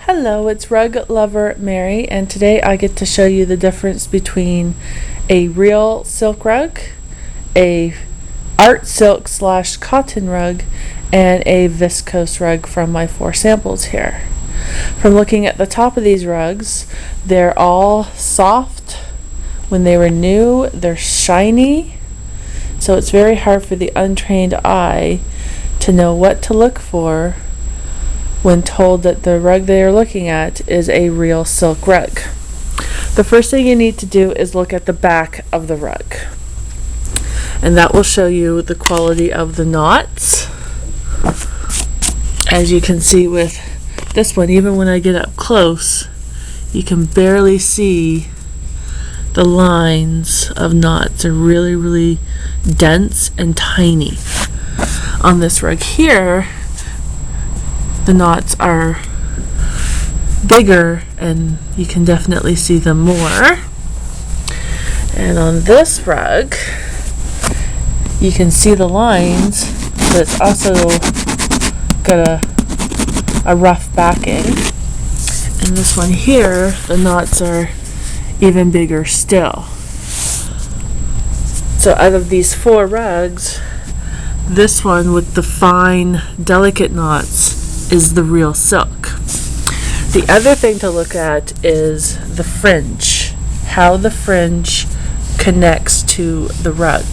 Hello, it's rug lover Mary, and today I get to show you the difference between a real silk rug, a art silk / cotton rug, and a viscose rug from my 4 samples here. From looking at the top of these rugs, they're all soft. When they were new, they're shiny, so it's very hard for the untrained eye to know what to look for when told that the rug they are looking at is a real silk rug. The first thing you need to do is look at the back of the rug, and that will show you the quality of the knots. As you can see with this one, even when I get up close, you can barely see the lines of knots. Are really dense and tiny. On this rug here, the knots are bigger and you can definitely see them more. And on this rug, you can see the lines, but it's also got a rough backing. And this one here, the knots are even bigger still. So out of these 4 rugs, this one with the fine, delicate knots is the real silk. The other thing to look at is the fringe, how the fringe connects to the rug.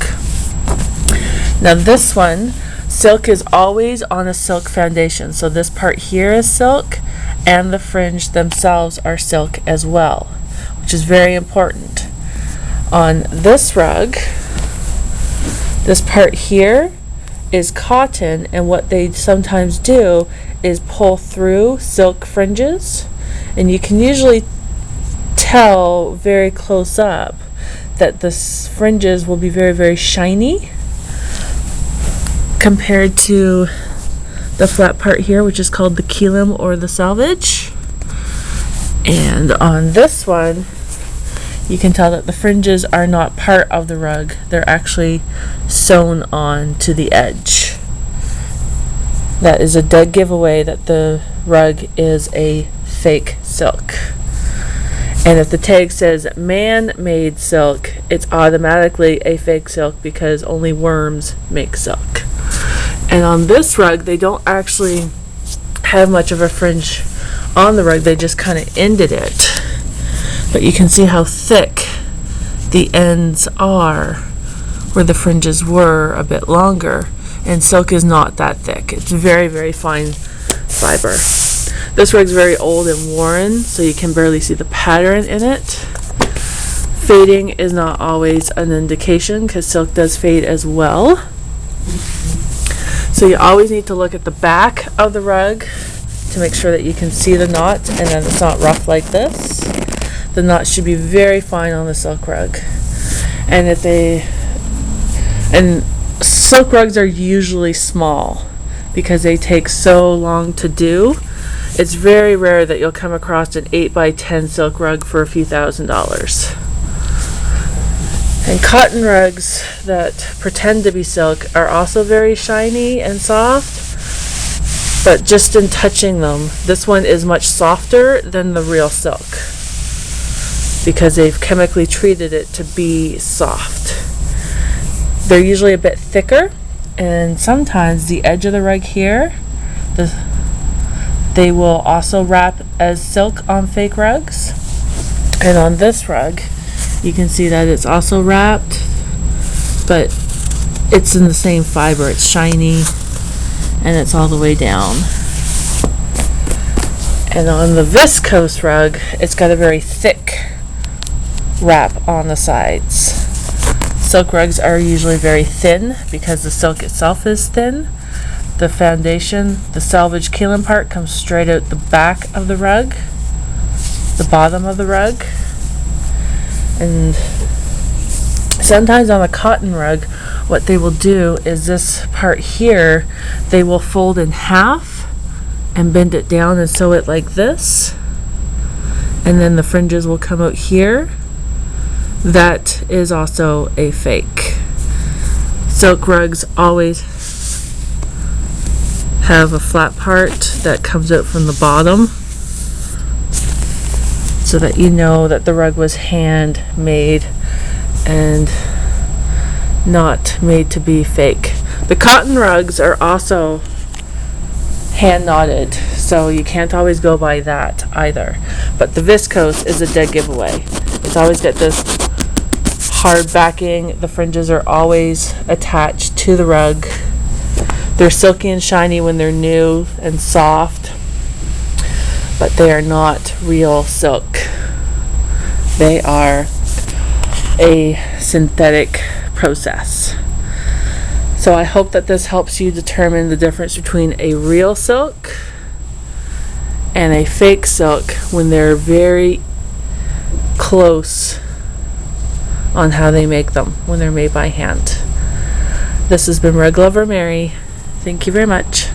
Now this one, silk is always on a silk foundation, so this part here is silk and the fringe themselves are silk as well, which is very important. On this rug, this part here is cotton, and what they sometimes do is pull through silk fringes, and you can usually tell very close up that the fringes will be very shiny compared to the flat part here, which is called the heirloom or the selvage. And on this one, you can tell that the fringes are not part of the rug. They're actually sewn on to the edge. That is a dead giveaway that the rug is a fake silk. And if the tag says man-made silk, it's automatically a fake silk because only worms make silk. And on this rug, they don't actually have much of a fringe on the rug. They just kind of ended it. But you can see how thick the ends are where the fringes were a bit longer, and silk is not that thick. It's very fine fiber. This rug's very old and worn, so you can barely see the pattern in it. Fading is not always an indication because silk does fade as well. So you always need to look at the back of the rug to make sure that you can see the knot and then it's not rough like this. The knots should be very fine on the silk rug. And silk rugs are usually small because they take so long to do. It's very rare that you'll come across an 8x10 silk rug for a few $1,000s. And cotton rugs that pretend to be silk are also very shiny and soft, but just in touching them, this one is much softer than the real silk, because they've chemically treated it to be soft. They're usually a bit thicker, and sometimes the edge of the rug here, they will also wrap as silk on fake rugs. And on this rug, you can see that it's also wrapped, but it's in the same fiber. It's shiny, and it's all the way down. And on the viscose rug, it's got a very thick wrap on the sides. Silk rugs are usually very thin because the silk itself is thin. The foundation, the selvage heirloom part, comes straight out the back of the rug, the bottom of the rug. And sometimes on a cotton rug, what they will do is this part here, they will fold in half and bend it down and sew it like this, and then the fringes will come out here. That is also a fake. Silk rugs always have a flat part that comes out from the bottom so that you know that the rug was handmade and not made to be fake. The cotton rugs are also hand knotted, so you can't always go by that either. But the viscose is a dead giveaway. It's always got this hard backing. The fringes are always attached to the rug. They're silky and shiny when they're new and soft, but they are not real silk. They are a synthetic process. So I hope that this helps you determine the difference between a real silk and a fake silk when they're very close on how they make them when they're made by hand. This has been Rug Lover Mary. Thank you very much.